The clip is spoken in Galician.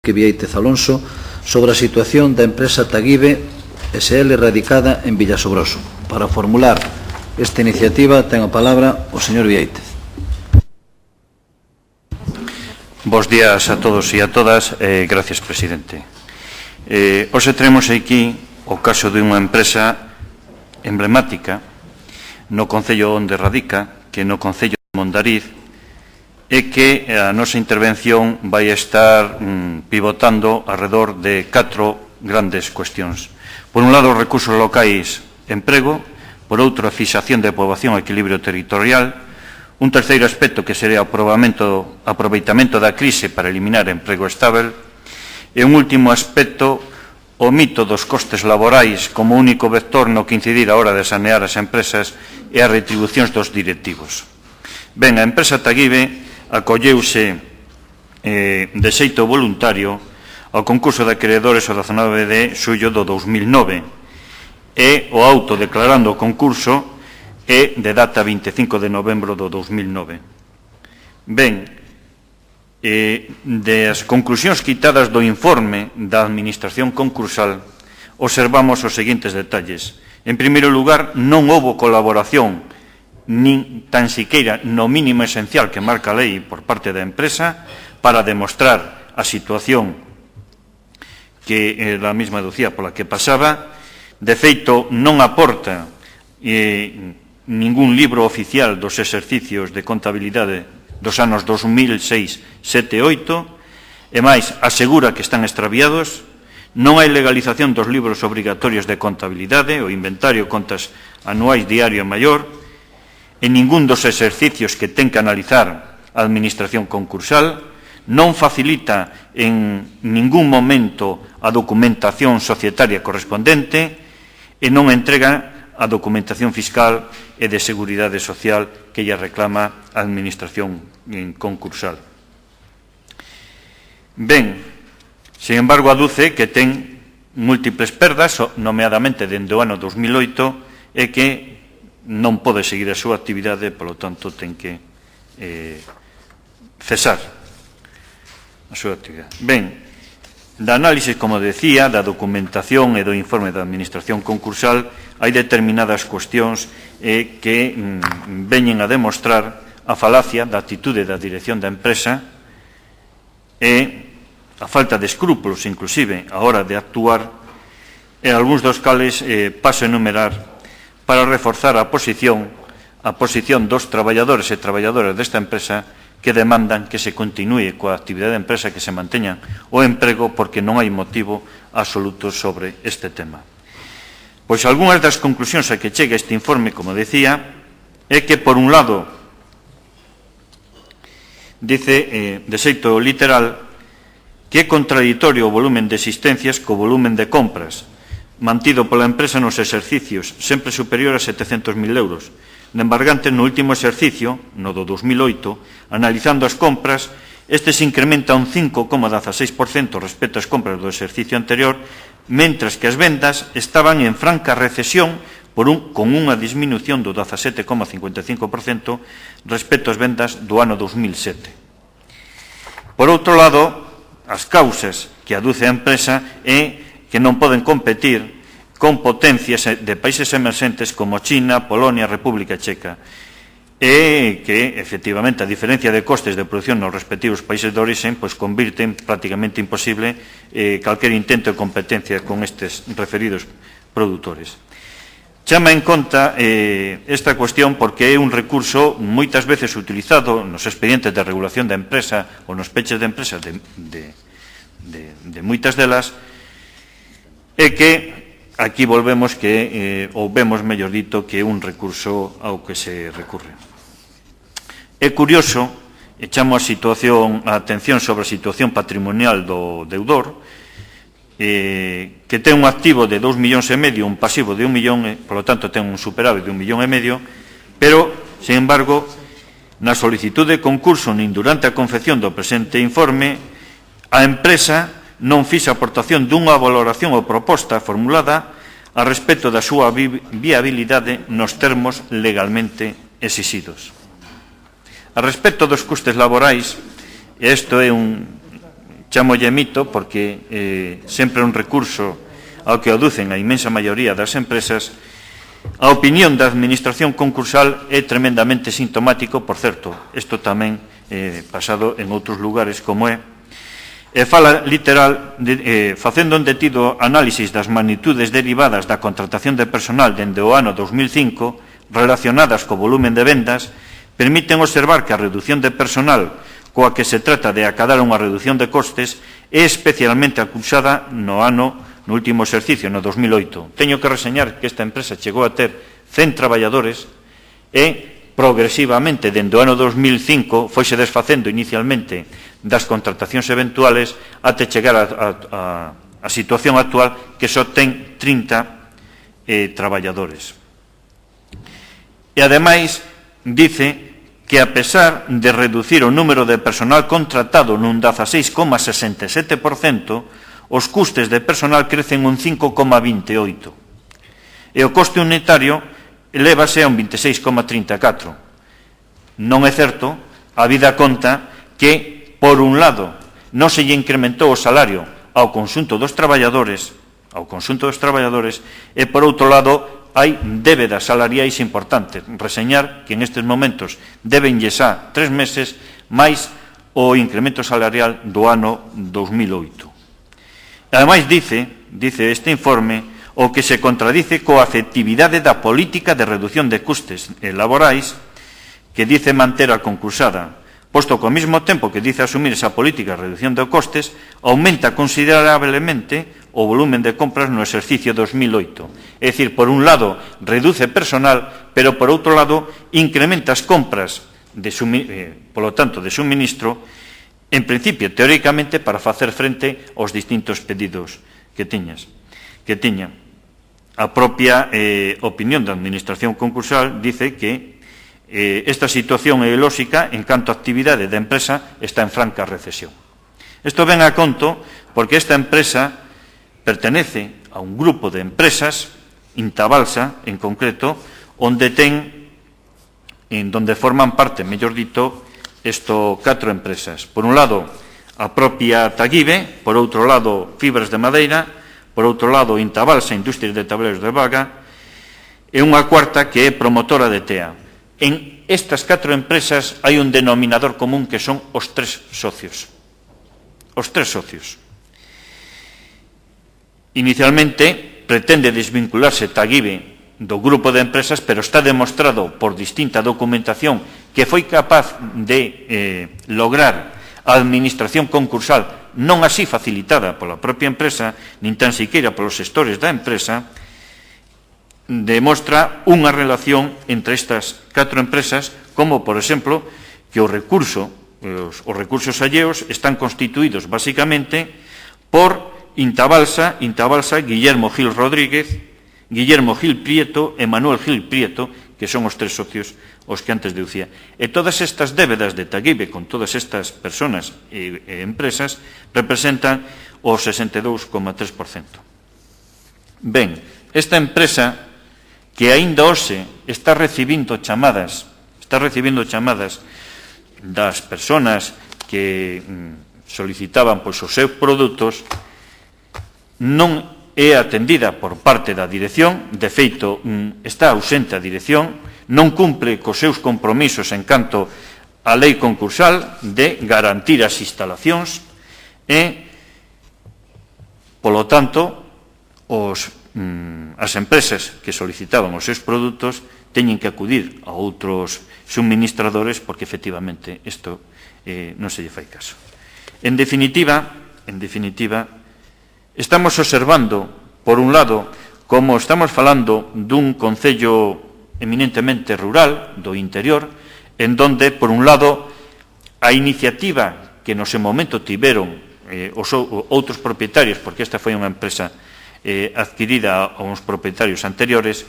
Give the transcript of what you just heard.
Enrique Viéitez Alonso sobre a situación da empresa Taguibe SL radicada en Villasobroso. Para formular esta iniciativa ten a palabra o señor Viéitez. Bos días a todos e a todas. Gracias, presidente. Hoxe traemos aquí o caso de unha empresa emblemática no concello onde radica, que no concello de Mondariz, e que a nosa intervención vai estar pivotando alrededor de 4 grandes cuestións. Por un lado, recursos locais, emprego; por outro, a fixación de poboación e equilibrio territorial; un terceiro aspecto que sería o aproveitamento da crise para eliminar emprego estável; e un último aspecto, o mito dos costes laborais como único vector no que incidir a hora de sanear as empresas e as retribucións dos directivos. Ben, a empresa Taguibe acolleuse de xeito voluntario ao concurso de acreedores o 19 de xullo do 2009 e o auto declarando o concurso é de data 25 de novembro do 2009. Ben, das conclusións quitadas do informe da Administración concursal observamos os seguintes detalles. En primeiro lugar, non houbo colaboración nin tan siqueira no mínimo esencial que marca a lei por parte da empresa para demostrar a situación que a mesma dicía pola que pasaba. De feito, non aporta ningún libro oficial dos exercicios de contabilidade dos anos 2006, 7 e 8, e máis, asegura que están extraviados. Non hai legalización dos libros obrigatorios de contabilidade, o inventario, contas anuais, diario e maior. En ningún dos exercicios que ten que analizar a Administración concursal, non facilita en ningún momento a documentación societaria correspondente e non entrega a documentación fiscal e de seguridade social que lle reclama a Administración concursal. Ben, sin embargo, aduce que ten múltiples perdas, nomeadamente dende o ano 2008, e que non pode seguir a súa actividade, polo tanto, ten que cesar a súa actividade. Ben, da análise, como decía, da documentación e do informe da Administración concursal, hai determinadas cuestións que veñen a demostrar a falacia da actitude da dirección da empresa e a falta de escrúpulos, inclusive, a hora de actuar, e algúns dos cales paso a enumerar para reforzar a posición dos traballadores e traballadoras desta empresa que demandan que se continúe coa actividade da empresa, que se manteña o emprego, porque non hai motivo absoluto sobre este tema. Pois algunhas das conclusións a que chega este informe, como decía, é que, por un lado, dice de xeito literal que é contradictorio o volumen de existencias co volumen de compras mantido pola empresa nos exercicios sempre superior a 700.000 euros. De embargante, no último exercicio, no do 2008, analizando as compras, este se incrementa un 5,16% respecto ás compras do exercicio anterior, mentras que as vendas estaban en franca recesión con unha disminución do 17,55% respecto ás vendas do ano 2007. Por outro lado, as causas que aduce a empresa é que non poden competir con potencias de países emerxentes como China, Polonia, República Checa, e que, efectivamente, a diferencia de costes de produción nos respectivos países de origen, pois convirten prácticamente imposible calquer intento de competencia con estes referidos produtores. Chama en conta esta cuestión porque é un recurso moitas veces utilizado nos expedientes de regulación da empresa ou nos peches de empresas de moitas delas, e que aquí volvemos que, ou vemos, mellor dito, que é un recurso ao que se recurre. É curioso, e chamo a atención sobre a situación patrimonial do deudor, que ten un activo de 2,5 millóns, un pasivo de 1 millón, por lo tanto ten un superávit de 1,5 millóns, pero, sin embargo, na solicitud de concurso nin durante a confección do presente informe, a empresa non fixa aportación dunha valoración ou proposta formulada a respecto da súa viabilidade nos termos legalmente exixidos. A respecto dos custes laborais, e isto é un chamolle mito porque sempre un recurso ao que aducen a inmensa maioría das empresas. A opinión da administración concursal é tremendamente sintomático, por certo, isto tamén pasado en outros lugares como é, e fala literal, facendo un detido análisis das magnitudes derivadas da contratación de personal dende o ano 2005 relacionadas co volumen de vendas, permiten observar que a reducción de personal coa que se trata de acadar unha reducción de costes é especialmente acusada no último exercicio, no 2008. Teño que reseñar que esta empresa chegou a ter 100 traballadores e progresivamente, dende o ano 2005, foise desfacendo inicialmente das contratacións eventuales até chegar a situación actual que só ten 30 traballadores. E, ademais, dice que, a pesar de reducir o número de personal contratado nun 16,67%, os custes de personal crecen un 5,28%. E o coste unitario elévase a un 26,34%. Non é certo, a vida conta que, por un lado, non se lle incrementou o salario ao conxunto dos traballadores, e, por outro lado, hai débedas salariais importantes. Reseñar que, en estes momentos, deben xa 3 meses máis o incremento salarial do ano 2008. Ademais, dice este informe, o que se contradice coa efectividade da política de reducción de custes laborais que dice manter a concursada, posto que ao mesmo tempo que dice asumir esa política de reducción de costes, aumenta considerablemente o volumen de compras no exercicio 2008. É dicir, por un lado, reduce personal, pero por outro lado, incrementa as compras, polo tanto, de suministro, en principio, teóricamente, para facer frente aos distintos pedidos que tiña. A propia opinión da Administración concursal dice que esta situación é ilóxica en canto a actividade da empresa está en franca recesión. Isto ven a conto porque esta empresa pertenece a un grupo de empresas, Intabalsa, en concreto, onde forman parte, mellor dito, 4 empresas. Por un lado, a propia Taguibe, por outro lado, Fibras de Madeira, por outro lado, Intabalsa, Industrias de Tableiros de Baga, e unha cuarta que é promotora de TEA. En estas 4 empresas hai un denominador común que son os 3 socios. Os 3 socios. Inicialmente, pretende desvincularse Taguibe do grupo de empresas, pero está demostrado por distinta documentación que foi capaz de lograr a administración concursal, non así facilitada pola propia empresa, nin tan siquiera polos xestores da empresa, demostra unha relación entre estas 4 empresas, como, por exemplo, que os recursos alleos están constituídos, basicamente, por Intabalsa, Guillermo Gil Rodríguez, Guillermo Gil Prieto e Manuel Gil Prieto, que son os 3 socios os que antes deducía. E todas estas débedas de Taguibe con todas estas persoas e empresas representan o 62,3%. Ben, esta empresa que aínda hoxe está recibindo chamadas das persoas que solicitaban os seus produtos, non é atendida por parte da dirección, de feito, está ausente a dirección, non cumpre cos seus compromisos en canto á lei concursal de garantir as instalacións e, polo tanto, as empresas que solicitaban os seus produtos teñen que acudir a outros suministradores porque, efectivamente, isto non se lle fai caso. En definitiva, estamos observando, por un lado, como estamos falando dun concello eminentemente rural, do interior, en donde, por un lado, a iniciativa que no seu momento tiveron os outros propietarios, porque esta foi unha empresa adquirida a uns propietarios anteriores,